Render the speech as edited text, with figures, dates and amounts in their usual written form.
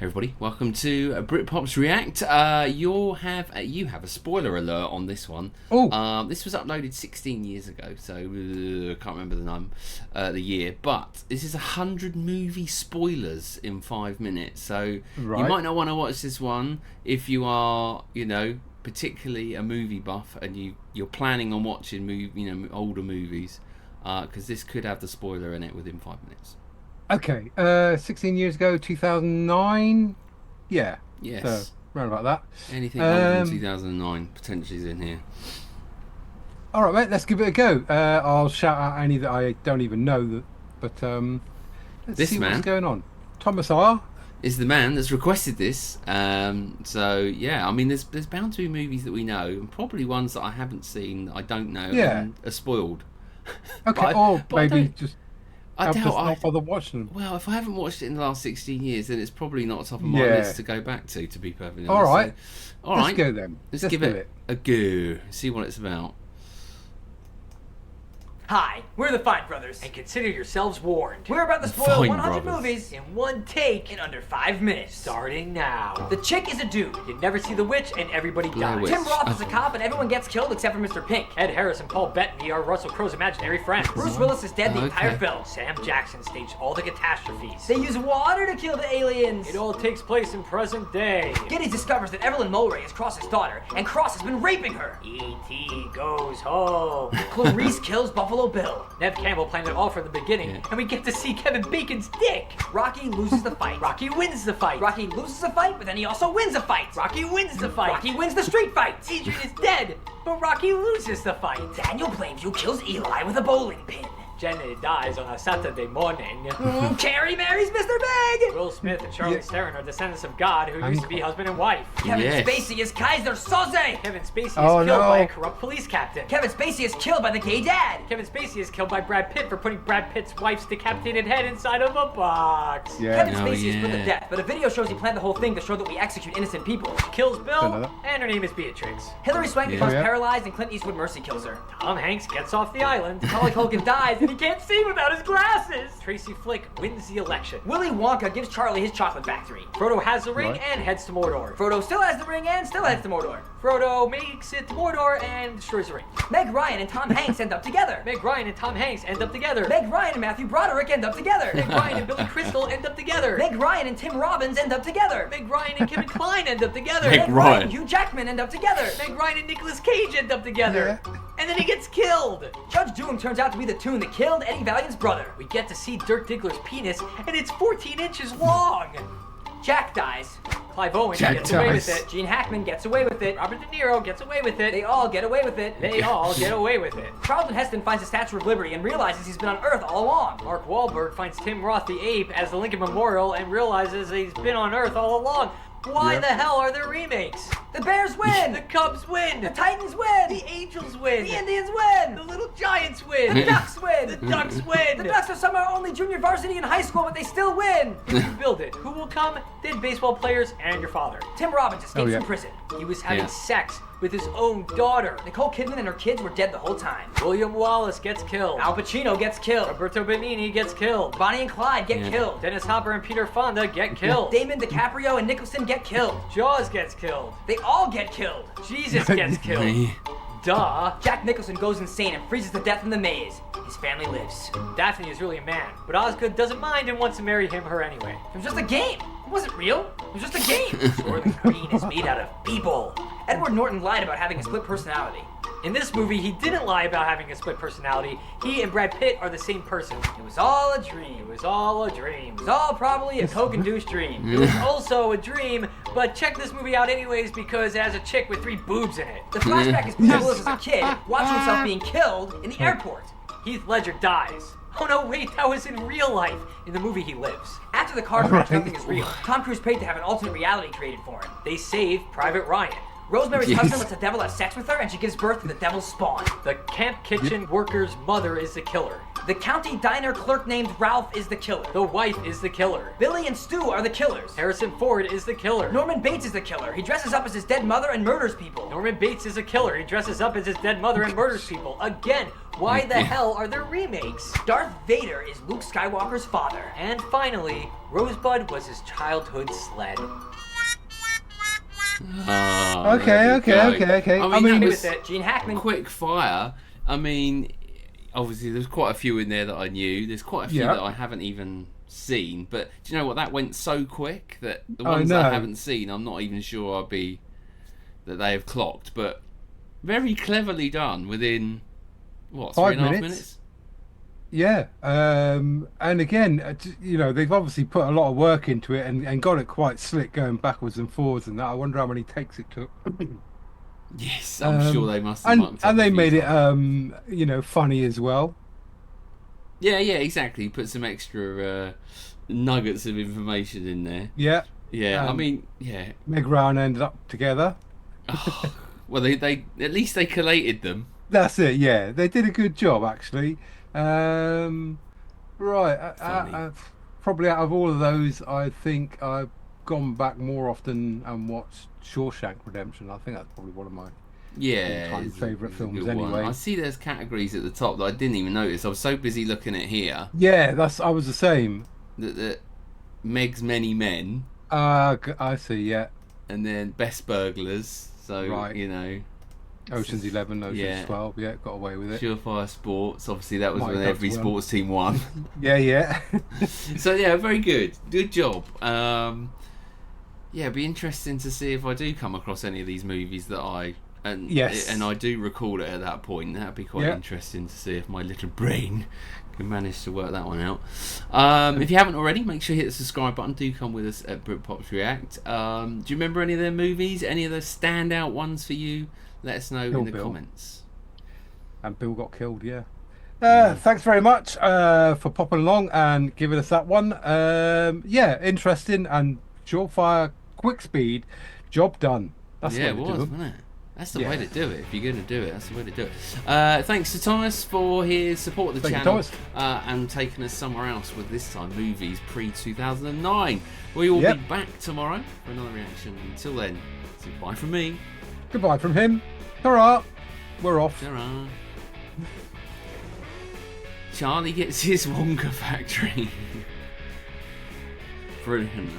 Everybody, welcome to Britpops React. You have a spoiler alert on this one. Oh, this was uploaded 16 years ago, so can't remember the year. But this is 100 movie spoilers in 5 minutes. So you might not want to watch this one if you are, particularly a movie buff and you're planning on watching older movies, because this could have the spoiler in it within 5 minutes. okay. 16 years ago, 2009. Yeah. Yes. So, round about that. Anything older than 2009 potentially is in here. All right, mate. Let's give it a go. I'll shout out any that I don't even know. But let's see what's going on. Thomas R. is the man that's requested this. So yeah, I mean, there's bound to be movies that we know, and probably ones that I haven't seen, that I don't know, and are spoiled. Okay. Maybe just. I doubt not bother watching them. Well, if I haven't watched it in the last 16 years, then it's probably not top of my list to go back to be perfectly honest. All right. So, Let's go then. Let's give it a go. See what it's about. Hi, we're the Fine Brothers, and consider yourselves warned. We're about to spoil 100 movies in one take in under 5 minutes. Starting now. The Chick is a dude. You never see the witch, and everybody dies. Tim Roth is a cop, and everyone gets killed except for Mr. Pink. Ed Harris and Paul Bettany are Russell Crowe's imaginary friends. Bruce Willis is dead the entire film. Sam Jackson staged all the catastrophes. They use water to kill the aliens. It all takes place in present day. Giddings discovers that Evelyn Mulray is Cross's daughter, and Cross has been raping her. E.T. goes home. Clarice kills Buffalo Bill. Nev Campbell planned it all from the beginning, and we get to see Kevin Bacon's dick. Rocky loses the fight. Rocky wins the fight. Rocky loses the fight, but then he also wins a fight. Rocky wins the fight. Rocky wins the street fight. Adrian is dead, but Rocky loses the fight. Daniel Plainview kills Eli with a bowling pin. Jenny dies on a Saturday morning. Carrie marries Mr. Big! Will Smith and Charlize Theron are descendants of God who used to be husband and wife. Kevin Spacey is Kaiser Soze! Kevin Spacey is killed by a corrupt police captain. Kevin Spacey is killed by the gay dad. Kevin Spacey is killed by Brad Pitt for putting Brad Pitt's wife's decapitated head inside of a box. Kevin Spacey is put to death, but a video shows he planned the whole thing to show that we execute innocent people. Kills Bill, and her name is Beatrix. Hillary Swank becomes paralyzed, and Clint Eastwood mercy kills her. Tom Hanks gets off the island. Macaulay Culkin dies, and he can't see without his glasses. Tracy Flick wins the election. Willy Wonka gives Charlie his chocolate factory. Frodo has the ring and heads to Mordor. Frodo still has the ring and still heads to Mordor. Frodo makes it to Mordor and destroys the ring. Meg Ryan and Tom Hanks end up together. Meg Ryan and Tom Hanks end up together. Meg Ryan and Matthew Broderick end up together. Meg Ryan and Billy Crystal end up together. Meg Ryan and Tim Robbins end up together. Meg Ryan and Kevin Kline end up together. Meg Ryan and Hugh Jackman end up together. Meg Ryan and Nicolas Cage end up together. And then he gets killed. Judge Doom turns out to be the tune that killed Eddie Valiant's brother. We get to see Dirk Diggler's penis, and it's 14 inches long. Jack dies. Clive Owen gets away with it. Gene Hackman gets away with it. Robert De Niro gets away with it. They all get away with it. They all get away with it. Charlton Heston finds the Statue of Liberty and realizes he's been on Earth all along. Mark Wahlberg finds Tim Roth the ape as the Lincoln Memorial and realizes he's been on Earth all along. Why the hell are there remakes? The Bears win! The Cubs win! The Titans win! The Angels win! The Indians win! The Little Giants win! The Ducks win! The Ducks win! The Ducks are somehow only junior varsity in high school, but they still win! If you build it, who will come? Dead baseball players and your father. Tim Robbins escapes from prison. He was having sex with his own daughter. Nicole Kidman and her kids were dead the whole time. William Wallace gets killed. Al Pacino gets killed. Roberto Benigni gets killed. Bonnie and Clyde get killed. Dennis Hopper and Peter Fonda get killed. Damon DiCaprio and Nicholson get killed. Jaws gets killed. They all get killed. Jesus gets killed. Duh. Jack Nicholson goes insane and freezes to death in the maze. His family lives. Daphne is really a man, but Osgood doesn't mind and wants to marry her anyway. It was just a game. It wasn't real. It was just a game. Soylent Green is made out of people. Edward Norton lied about having a split personality. In this movie, he didn't lie about having a split personality. He and Brad Pitt are the same person. It was all a dream. It was all a dream. It was all probably a coke-induced dream. It was also a dream, but check this movie out anyways because it has a chick with 3 boobs in it. The flashback is Bruce Willis as a kid watching himself being killed in the airport. Heath Ledger dies. Oh no, wait, that was in real life. In the movie, he lives. After the car crash, nothing is real. Tom Cruise paid to have an alternate reality created for him. They save Private Ryan. Rosemary's husband lets the devil have sex with her, and she gives birth to the devil's spawn. The camp kitchen worker's mother is the killer. The county diner clerk named Ralph is the killer. The wife is the killer. Billy and Stu are the killers. Harrison Ford is the killer. Norman Bates is the killer. He dresses up as his dead mother and murders people. Norman Bates is a killer. He dresses up as his dead mother and murders people. Again, Why the hell are there remakes? Darth Vader is Luke Skywalker's father. And finally, Rosebud was his childhood sled. Okay. I mean, with it, Gene Hackman. Quick fire. I mean, obviously, there's quite a few in there that I knew. There's quite a few that I haven't even seen. But do you know what? That went so quick that the ones that I haven't seen, I'm not even sure that they have clocked. But very cleverly done within, 3.5 minutes? Yeah. And again, they've obviously put a lot of work into it and got it quite slick going backwards and forwards and that. I wonder how many takes it took. Yes, I'm sure they must have. And they made it, funny as well. Yeah, exactly. Put some extra nuggets of information in there. Yeah. Yeah, I mean, Meg Ryan ended up together. Well, they at least they collated them. That's it. Yeah, they did a good job actually. Probably out of all of those, I think I've gone back more often and watched Shawshank Redemption. I think that's probably one of my all-time favourite films anyway. I see there's categories at the top that I didn't even notice. I was so busy looking at here. Yeah, I was the same. That Meg's Many Men. I see, yeah. And then Best Burglars. So, Ocean's 11, Ocean's 12, got away with it. Surefire Sports, obviously that was when every sports team won. Yeah. So very good. Good job. It'd be interesting to see if I do come across any of these movies that I do recall it at that point. That'd be quite interesting to see if my little brain can manage to work that one out. If you haven't already, make sure you hit the subscribe button. Do come with us at Britpops React. Do you remember any of their movies? Any of the standout ones for you? Let us know in the comments. And Bill got killed, thanks very much for popping along and giving us that one. Interesting and surefire, quick speed, job done. That's it was, wasn't it? That's the way to do it. If you're going to do it, that's the way to do it. Thanks to Thomas for his support of the channel and taking us somewhere else with this time movies pre-2009. We will be back tomorrow for another reaction. Until then, say bye from me. Goodbye from him. Ta-ra. We're off. Ta-ra. Charlie gets his Wonka factory. Brilliant.